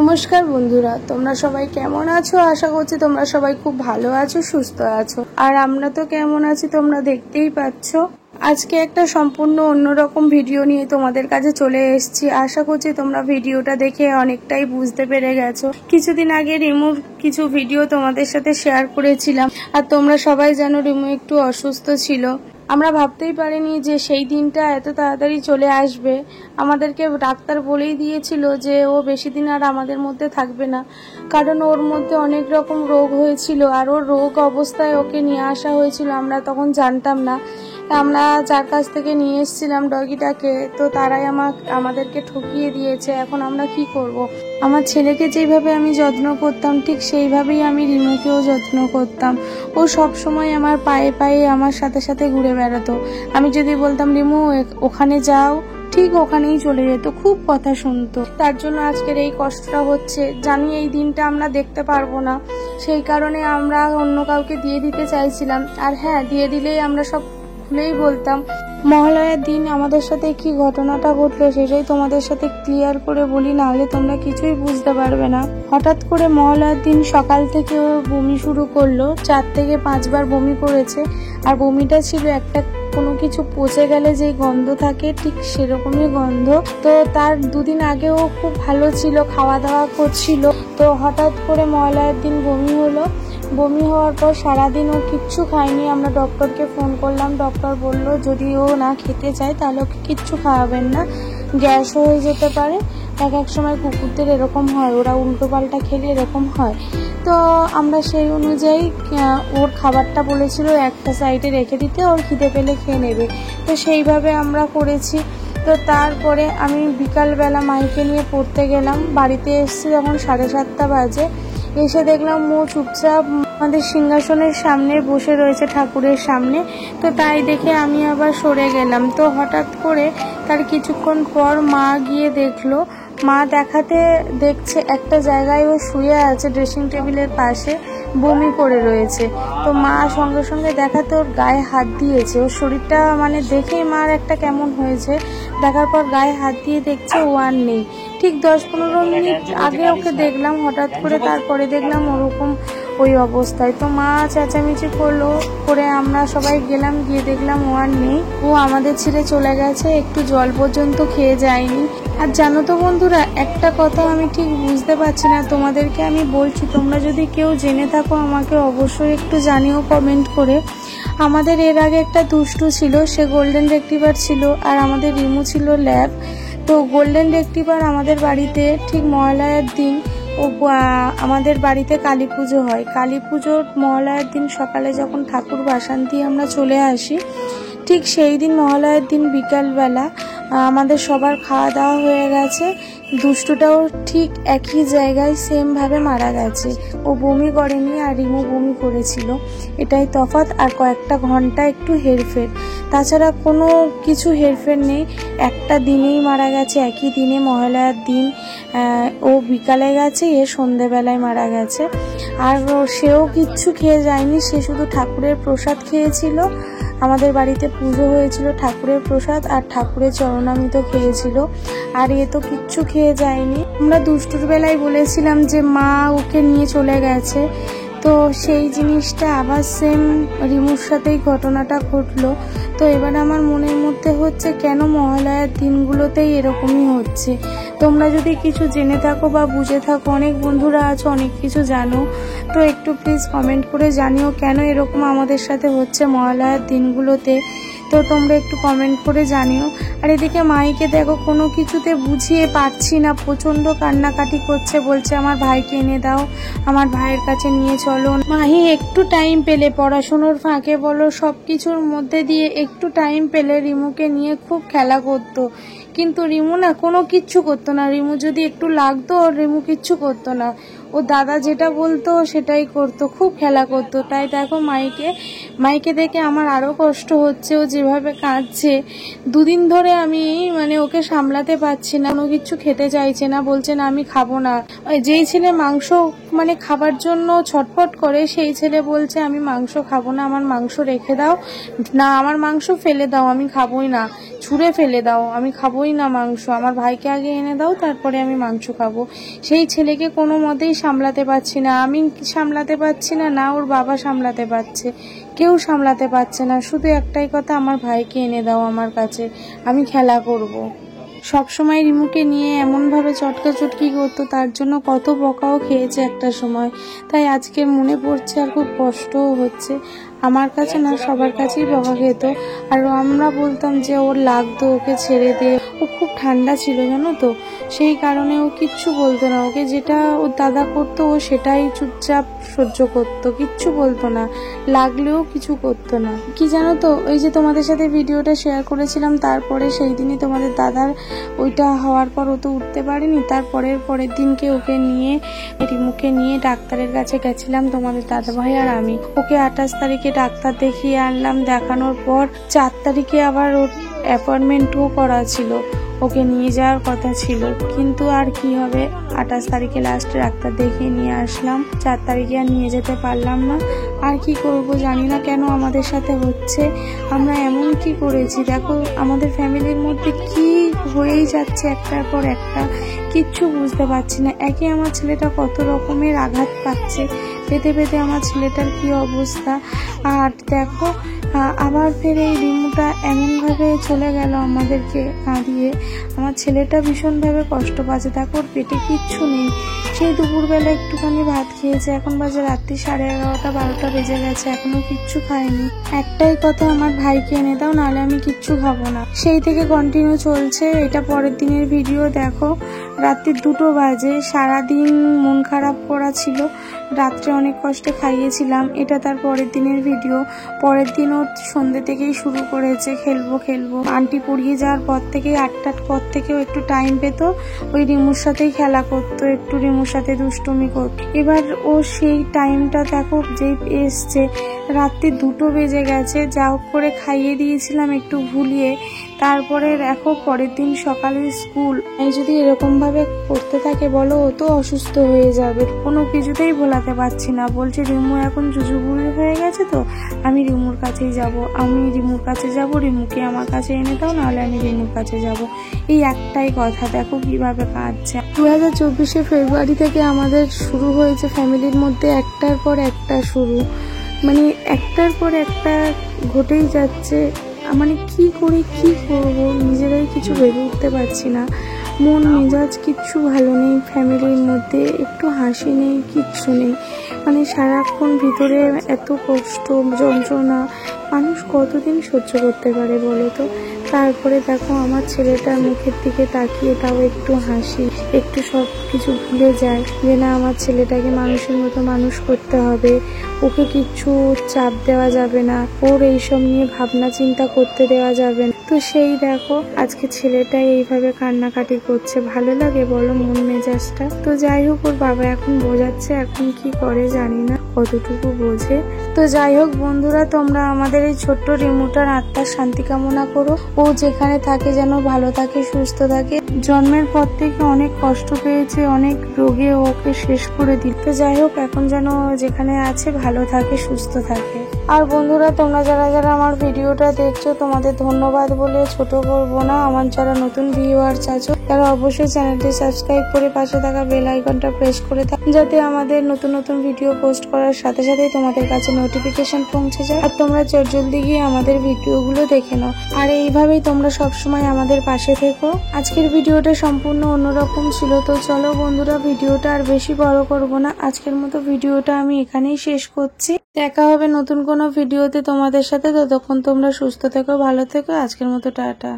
নমস্কার বন্ধুরা, তোমরা সবাই কেমন আছো? আশা করছি তোমরা সবাই খুব ভালো আছো, সুস্থ আছো। আর আমরা তো কেমন আছি তোমরা দেখতেই পাচ্ছ। আজকে একটা সম্পূর্ণ অন্যরকম ভিডিও নিয়ে তোমাদের কাছে চলে এসেছি। আশা করছি তোমরা ভিডিওটা দেখে অনেকটাই বুঝতে পেরে গেছো। কিছুদিন আগে রিমুর কিছু ভিডিও তোমাদের সাথে শেয়ার করেছিলাম, আর তোমরা সবাই জানো রিমু একটু অসুস্থ ছিল। আমরা ভাবতেই পারিনি যে সেই দিনটা এত তাড়াতাড়ি চলে আসবে। আমাদেরকে ডাক্তার বলেই দিয়েছিল যে ও বেশি দিন আর আমাদের মধ্যে থাকবে না, কারণ ওর মধ্যে অনেক রকম রোগ হয়েছিল। আর ওর রোগ অবস্থায় ওকে নিয়ে আসা হয়েছিল, আমরা তখন জানতাম না। আমরা যার কাছ থেকে নিয়ে এসেছিলাম ডগিটাকে, তো তারাই আমাদেরকে ঠকিয়ে দিয়েছে। এখন আমরা কি করব? আমার ছেলেকে যেভাবে আমি যত্ন করতাম ঠিক সেইভাবেই আমি রিমুকেও যত্ন করতাম। ও সব সময় আমার পায়ে পায়ে আমার সাথে সাথে ঘুরে বেড়াতো। আমি যদি বলতাম রিমু ওখানে যাও, ঠিক ওখানেই চলে যেত, খুব কথা শুনতো। তার জন্য আজকের এই কষ্টটা হচ্ছে। জানি এই দিনটা আমরা দেখতে পারবো না, সেই কারণে আমরা অন্য কাউকে দিয়ে দিতে চাইছিলাম। আর হ্যাঁ, দিয়ে দিলেই আমরা সব খুলেই বলতাম। মহালয়ার দিন আমাদের সাথে কি ঘটনাটা ঘটলো সেটাই তোমাদের সাথে ক্লিয়ার করে বলি, নাহলে তোমরা কিছুই বুঝতে পারবে না। হঠাৎ করে মহালয়ার দিন সকাল থেকে ও বমি শুরু করলো। 4 থেকে 5 বার বমি করেছে। আর বমিটা ছিল একটা কোনো কিছু পচে গেলে যে গন্ধ থাকে ঠিক সেরকমই গন্ধ। তো তার 2 দিন আগেও খুব ভালো ছিল, খাওয়া দাওয়া করছিল। তো হঠাৎ করে মহালয়ার দিন বমি হলো। বমি হওয়ার পর সারাদিন ও কিচ্ছু খায়নি। আমরা ডক্টরকে ফোন করলাম। ডক্টর বলল যদি ও না খেতে চায় তাহলে ওকে কিচ্ছু খাওয়াবেন না, গ্যাসও হয়ে যেতে পারে। এক সময় কুকুরদের এরকম হয়, ওরা উল্টো পাল্টা খেলে এরকম হয়। তো আমরা সেই অনুযায়ী ওর খাবারটা বলেছিল একটা সাইডে রেখে দিতে, ওর খিদে পেলে খেয়ে নেবে। তো সেইভাবে আমরা করেছি। তো তারপরে আমি বিকালবেলা মাইকে নিয়ে পড়তে গেলাম। বাড়িতে এসেছি যখন 7:30 বাজে। এসে দেখলাম ও চুপচাপ আমাদের সিংহাসনের সামনে বসে রয়েছে, ঠাকুরের সামনে। তো তাই দেখে আমি আবার সরে গেলাম। তো হঠাৎ করে তার কিছুক্ষণ পর মা গিয়ে দেখলো। মা দেখছে একটা জায়গায় ও শুয়ে আছে ড্রেসিং টেবিলের পাশে, বমি করে রয়েছে। তো মা সঙ্গে সঙ্গে দেখাতে ওর গায়ে হাত দিয়েছে। ওর শরীরটা মানে দেখেই মার একটা কেমন হয়েছে। দেখার পর গায়ে হাত দিয়ে দেখছে ও আর নেই। ঠিক 10-15 মিনিট আগে ওকে দেখলাম হঠাৎ করে, তারপরে দেখলাম ওরকম ওই অবস্থায়। তো মা চেঁচামেচি করে আমরা সবাই গেলাম, গিয়ে দেখলাম ও আর নেই। ও আমাদের ছেড়ে চলে গেছে, একটু জল পর্যন্ত খেয়ে যায়নি। আর জানো তো বন্ধুরা, একটা কথা আমি ঠিক বুঝতে পারছি না, তোমাদেরকে আমি বলছি, তোমরা যদি কেউ জেনে থাকো আমাকে অবশ্যই একটু জানিও কমেন্ট করে। আমাদের এর আগে একটা দুষ্টু ছিল, সে গোল্ডেন রেট্রিভার ছিল, আর আমাদের রিমু ছিল ল্যাব। তো গোল্ডেন রেট্রিভার আমাদের বাড়িতে ঠিক মহালয়ার দিন আমাদের বাড়িতে কালী পুজো হয়। কালী পুজোর মহালয়ার দিন সকালে যখন ঠাকুর ভাসান দিয়ে আমরা চলে আসি, ঠিক সেই দিন মহালয়ার দিন বিকালবেলা আমাদের সবার খাওয়া দাওয়া হয়ে গেছে। দুষ্টুটাও ঠিক একই জায়গায় সেমভাবে মারা গেছে। ও বমি করেনি, আর রিমু বমি করেছিল, এটাই তফাৎ। আর কয়েকটা ঘন্টা একটু হেরফের, তাছাড়া কোনো কিছু হেরফের নেই। একটা দিনেই মারা গেছে, একই দিনে মহালয়ার দিন। ও বিকালে গেছে, এ সন্ধেবেলায় মারা গেছে। আর সেও কিচ্ছু খেয়ে যায়নি, সে শুধু ঠাকুরের প্রসাদ খেয়েছিল। আমাদের বাড়িতে পুজো হয়েছিল, ঠাকুরের প্রসাদ আর ঠাকুরের চরণামৃত খেয়েছিল। আর এ তো কিচ্ছু খেয়ে যায়নি। আমরা দুষ্টুর বেলায় বলেছিলাম যে মা ওকে নিয়ে চলে গেছে। তো সেই জিনিসটা আবার সেম রিমুর সাথেই ঘটনাটা ঘটলো। তো এবার আমার মনের মধ্যে হচ্ছে কেন মহালয়ার দিনগুলোতেই এরকমই হচ্ছে। তোমরা যদি কিছু জেনে থাকো বা বুঝে থাকো, অনেক বন্ধুরা আছো অনেক কিছু জানো, তো একটু প্লিজ কমেন্ট করে জানিও কেন এরকম আমাদের সাথে হচ্ছে মহালয়ার দিনগুলোতে। তো তোমরা একটু কমেন্ট করে জানিও। আর এদিকে মাইকে দেখো কোনো কিছুতে বুঝিয়ে পারছি না, প্রচণ্ড কান্নাকাটি করছে, বলছে আমার ভাইকে এনে দাও, আমার ভাইয়ের কাছে নিয়ে চলো। মাহি একটু টাইম পেলে, পড়াশুনোর ফাঁকে বলো সব কিছুর মধ্যে দিয়ে একটু টাইম পেলে রিমুকে নিয়ে খুব খেলা করতো। কিন্তু রিমু না কোনো কিচ্ছু করতো না। রিমু যদি একটু লাগতো, রিমু কিচ্ছু করতো না। ও ও দাদা যেটা বলতো সেটাই করতো, খুব খেলা করতো। তাই দেখো মাইকে দেখে আমার আরো কষ্ট হচ্ছে, ও যেভাবে কাঁদছে। দুদিন ধরে আমি মানে ওকে সামলাতে পারছি না, কোনো কিছু খেতে চাইছে না, বলছে না আমি খাবো না। যেই ছেলে মাংস মানে খাবার জন্য ছটফট করে সেই ছেলে বলছে আমি মাংস খাবো না, আমার মাংস রেখে দাও, না আমার মাংস ফেলে দাও, আমি খাবোই না, ছুঁড়ে ফেলে দাও, আমি খাবোই না মাংস, আমার ভাইকে আগে এনে দাও তারপরে আমি মাংস খাবো। সেই ছেলেকে কোনো মতেই সামলাতে পারছি না, আমি সামলাতে পারছি না, না ওর বাবা সামলাতে পারছে, কেউ সামলাতে পারছে না। শুধু একটাই কথা, আমার ভাইকে এনে দাও আমার কাছে, আমি খেলা করব। সবসময় রিমুকে নিয়ে এমনভাবে চটকাচটকি করতো, তার জন্য কত বকাও খেয়েছে একটা সময়। তাই আজকে মনে পড়ছে আর খুব কষ্টও হচ্ছে। আমার কাছে না, সবার কাছেই বকা খেত। আর আমরা বলতাম যে ওর লাগতো, ওকে ছেড়ে দে। ও খুব ঠান্ডা ছিল জানো তো, সেই কারণে ও কিচ্ছু বলতো না। ওকে যেটা ওর দাদা করতো ও সেটাই চুপচাপ সহ্য করতো, কিচ্ছু বলতো না, লাগলেও কিছু করতো না। কি জানো তো, ওই যে তোমাদের সাথে ভিডিওটা শেয়ার করেছিলাম, তারপরে সেই দিনই তোমাদের দাদার ওইটা হওয়ার পর ও তো উঠতে পারেনি, তারপরের দিনকে ওকে নিয়ে রিমুকে নিয়ে ডাক্তারের কাছে গেছিলাম তোমাদের দাদা ভাই আর আমি। ওকে 28 তারিখে ডাক্তার দেখিয়ে আনলাম, দেখানোর পর 4 তারিখে আবার ওর অ্যাপয়েন্টমেন্টও করা ছিল, ওকে নিয়ে যাওয়ার কথা ছিল। কিন্তু আর কি হবে, 28 তারিখে লাস্টে ডাক্তার দেখিয়ে নিয়ে আসলাম, 4 তারিখে আর নিয়ে যেতে পারলাম না। আর কি করব জানি না কেন আমাদের সাথে হচ্ছে, আমরা এমন কি করেছি। দেখো আমাদের ফ্যামিলির মধ্যে কি হয়েই যাচ্ছে একটার পর একটা, কিচ্ছু বুঝতে পারছি না। একে আমার ছেলেটা কত রকমের আঘাত পাচ্ছে, পেতে পেতে আমার ছেলেটার কি অবস্থা। আর দেখো আবার ফের এই রিমুটা এমনভাবে চলে গেল আমাদেরকে কাঁদিয়ে। আমার ছেলেটা ভীষণভাবে কষ্ট পাচ্ছে। দেখো ওর পেটে কিচ্ছু নেই, সেই দুপুরবেলা একটুখানি ভাত খেয়েছে, এখন বাজে রাত্রি 11:30 12টা বেজে গেছে, এখনো কিচ্ছু খায়নি। একটাই কথা, আমার ভাইকে এনে দাও, নাহলে আমি কিচ্ছু খাবো না। সেই থেকে কন্টিনিউ চলছে। এটা পরের দিনের ভিডিও। দেখো রাত্রি 2টো বাজে, সারাদিন মন খারাপ করা ছিল, রাত্রে অনেক কষ্টে খাইয়েছিলাম। এটা তার পরের দিনের ভিডিও। পরের দিন ও সন্ধ্যে থেকেই শুরু করেছে খেলবো। আন্টি পড়িয়ে যাওয়ার পর থেকেই 8টার পর থেকেও একটু টাইম পেত, ওই রিমুর সাথেই খেলা করতো, একটু রিমুর সাথে দুষ্টুমি করতো। এবার ও সেই টাইমটা দেখো যেই এসছে, রাত্রি 2টো বেজে গেছে, যা হোক করে খাইয়ে দিয়েছিলাম একটু ভুলিয়ে। তারপরে দেখো পরের দিন সকালে স্কুল। এই যদি এরকম ভাবে করতে থাকে বলো, ও তো অসুস্থ হয়ে যাবে। কোনো কিছুতেই ভোলাতে পারছি না। বলছে রিমু এখন জুজুবুড়ি হয়ে গেছে, তো আমি রিমুর কাছেই যাব, রিমুকে আমার কাছে এনে দাও, নাহলে আমি রিমুর কাছে যাব। এই একটাই কথা। দেখো কিভাবে কাঁদছে। 2024 ফেব্রুয়ারি থেকে আমাদের শুরু হয়েছে ফ্যামিলির মধ্যে একটার পর একটা শুরু, মানে একটার পর একটা ঘটেই যাচ্ছে। মানে কি করে কি করব নিজেরাই কিছু ভেবে উঠতে পারছি না। মন মেজাজ কিচ্ছু ভালো নেই, ফ্যামিলির মধ্যে একটু হাসি নেই, কিচ্ছু নেই। মানে সারাক্ষণ ভিতরে এত কষ্ট যন্ত্রণা, মানুষ কতদিন সহ্য করতে পারে বলো তো। তারপরে দেখো আমার ছেলেটার মুখের দিকে তাকিয়ে তাও একটু হাসি, একটু সব কিছু ভুলে যায় যে না আমার ছেলেটাকে মানুষের মতো মানুষ করতে হবে, ওকে কিচ্ছু চাপ দেওয়া যাবে না, ওর এইসব নিয়ে ভাবনা চিন্তা করতে দেওয়া যাবে না। তো সেই দেখো আজকে ছেলেটা এইভাবে কান্নাকাটি করছে, ভালো লাগে বলো মন মেজাজটা। তো যাই হোক, ওর বাবা এখন বোঝাচ্ছে, এখন কি করে জানি না, কতটুকু বোঝে। তো যাই হোক বন্ধুরা, তোমরা আমাদের এই ছোট্ট রিমুটার আত্মার শান্তি কামনা করো। ও যেখানে থাকে যেন ভালো থাকে, সুস্থ থাকে। জন্মের পর থেকে অনেক কষ্ট পেয়েছে, অনেক রোগে ওকে শেষ করে দিল। তো যাই হোক, এখন যেন যেখানে আছে ভালো থাকে, সুস্থ থাকে। আর বন্ধুরা, তোমরা যারা যারা আমার ভিডিওটা দেখছো, তোমাদের ধন্যবাদ বলে ছোট করবো না। আমার যারা নতুন ভিউয়ার্স আছো, তারা অবশ্যই চ্যানেলটি সাবস্ক্রাইব করে পাশে থাকা বেল আইকনটা প্রেস করে থাকো, যাতে আমাদের নতুন নতুন ভিডিও পোস্ট করার সাথে সাথেই তোমাদের কাছে নোটিফিকেশন পৌঁছে যায়, আর তোমরা জলদি গিয়ে আমাদের ভিডিওগুলো দেখে নাও। আর এইভাবেই তোমরা সবসময় আমাদের পাশে থেকো। আজকের ভিডিওটা সম্পূর্ণ অন্যরকম ছিল। তো চলো বন্ধুরা, ভিডিওটা আর বেশি বড় করবো না, আজকের মতো ভিডিওটা আমি এখানেই শেষ করছি। দেখা হবে নতুন কোনো ভিডিওতে তোমাদের সাথে। ততক্ষণ তোমরা সুস্থ থেকো, ভালো থেকো। আজকের মতো টাটা।